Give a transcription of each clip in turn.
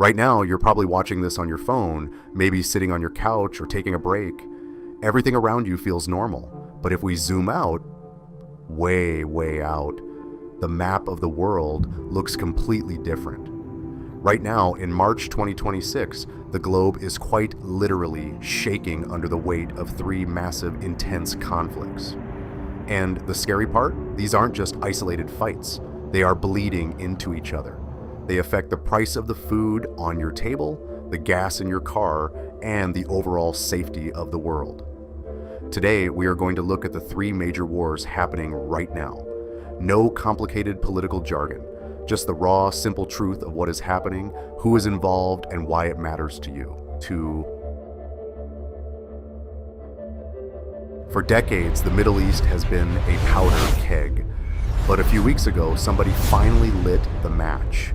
Right now, you're probably watching this on your phone, maybe sitting on your couch or taking a break. Everything around you feels normal. But if we zoom out, way out, the map of the world looks completely different. Right now, in March 2026, the globe is quite literally shaking under the weight of three massive, intense conflicts. And the scary part? These aren't just isolated fights. They are bleeding into each other. They affect the price of the food on your table, the gas in your car, and the overall safety of the world. Today, we are going to look at the three major wars happening right now. No complicated political jargon, just the raw, simple truth of what is happening, who is involved, and why it matters to you. For decades, the Middle East has been a powder keg. But a few weeks ago, somebody finally lit the match.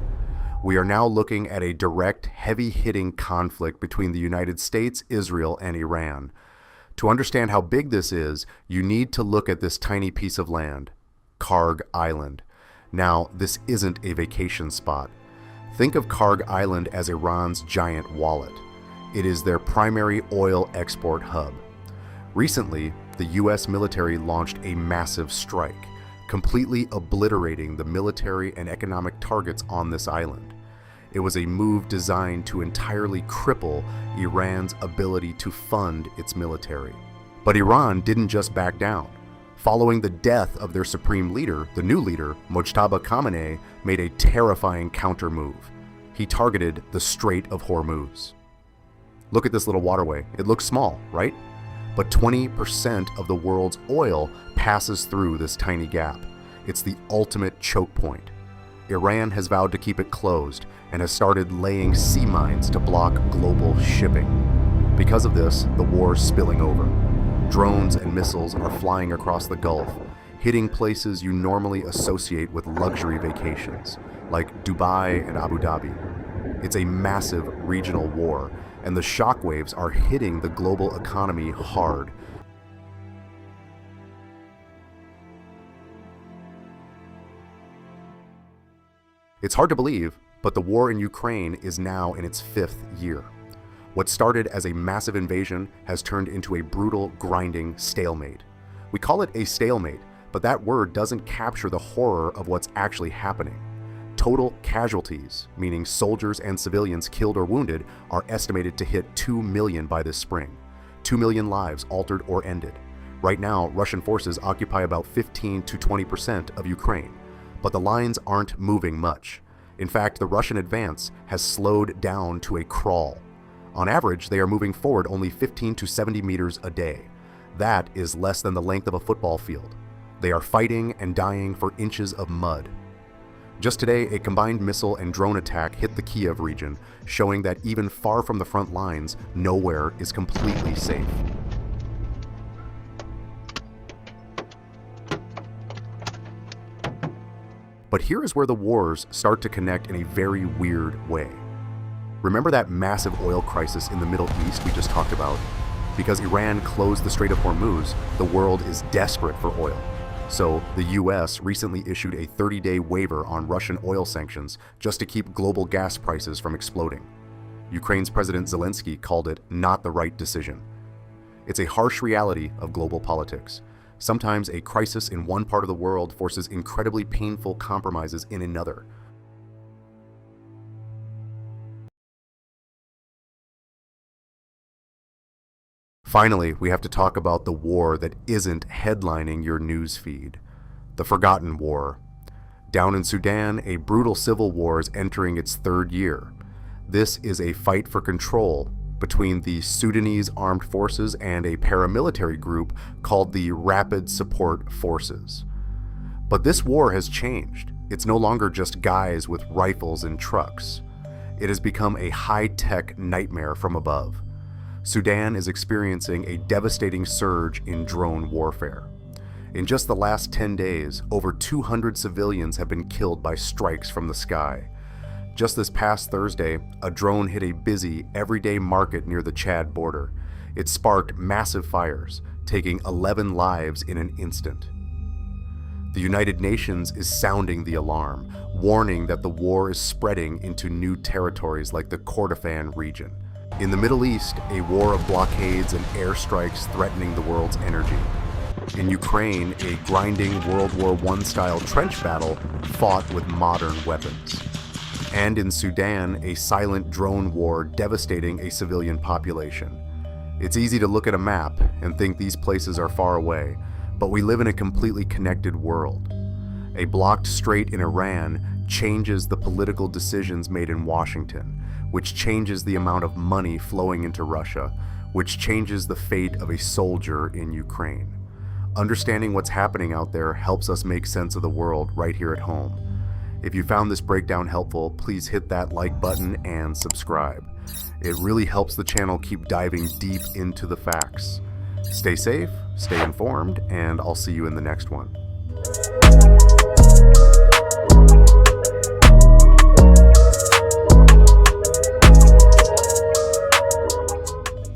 We are now looking at a direct, heavy-hitting conflict between the United States, Israel, and Iran. To understand how big this is, you need to look at this tiny piece of land, Karg Island. Now, this isn't a vacation spot. Think of Karg Island as Iran's giant wallet. It is their primary oil export hub. Recently, the US military launched a massive strike, completely obliterating the military and economic targets on this island. It was a move designed to entirely cripple Iran's ability to fund its military. But Iran didn't just back down. Following the death of their supreme leader, the new leader, Mojtaba Khamenei, made a terrifying counter move. He targeted the Strait of Hormuz. Look at this little waterway. It looks small, right? But 20% of the world's oil passes through this tiny gap. It's the ultimate choke point. Iran has vowed to keep it closed and has started laying sea mines to block global shipping. Because of this, the war is spilling over. Drones and missiles are flying across the Gulf, hitting places you normally associate with luxury vacations, like Dubai and Abu Dhabi. It's a massive regional war, and the shockwaves are hitting the global economy hard. It's hard to believe, but the war in Ukraine is now in its 5th year. What started as a massive invasion has turned into a brutal, grinding stalemate. We call it a stalemate, but that word doesn't capture the horror of what's actually happening. Total casualties, meaning soldiers and civilians killed or wounded, are estimated to hit 2 million by this spring. 2 million lives altered or ended. Right now, Russian forces occupy about 15 to 20% of Ukraine, but the lines aren't moving much. In fact, the Russian advance has slowed down to a crawl. On average, they are moving forward only 15 to 70 meters a day. That is less than the length of a football field. They are fighting and dying for inches of mud. Just today, a combined missile and drone attack hit the Kiev region, showing that even far from the front lines, nowhere is completely safe. But here is where the wars start to connect in a very weird way. Remember that massive oil crisis in the Middle East we just talked about? Because Iran closed the Strait of Hormuz, the world is desperate for oil. So the US recently issued a 30-day waiver on Russian oil sanctions just to keep global gas prices from exploding. Ukraine's President Zelensky called it not the right decision. It's a harsh reality of global politics. Sometimes a crisis in one part of the world forces incredibly painful compromises in another. Finally, we have to talk about the war that isn't headlining your news feed. The Forgotten War. Down in Sudan, a brutal civil war is entering its 3rd year. This is a fight for control between the Sudanese armed forces and a paramilitary group called the Rapid Support Forces. But this war has changed. It's no longer just guys with rifles and trucks. It has become a high-tech nightmare from above. Sudan is experiencing a devastating surge in drone warfare. In just the last 10 days, over 200 civilians have been killed by strikes from the sky. Just this past Thursday, a drone hit a busy, everyday market near the Chad border. It sparked massive fires, taking 11 lives in an instant. The United Nations is sounding the alarm, warning that the war is spreading into new territories like the Kordofan region. In the Middle East, a war of blockades and airstrikes threatening the world's energy. In Ukraine, a grinding World War I-style trench battle fought with modern weapons. And in Sudan, a silent drone war devastating a civilian population. It's easy to look at a map and think these places are far away, but we live in a completely connected world. A blocked strait in Iran changes the political decisions made in Washington, which changes the amount of money flowing into Russia, which changes the fate of a soldier in Ukraine. Understanding what's happening out there helps us make sense of the world right here at home. If you found this breakdown helpful, please hit that like button and subscribe. It really helps the channel keep diving deep into the facts. Stay safe, stay informed, and I'll see you in the next one.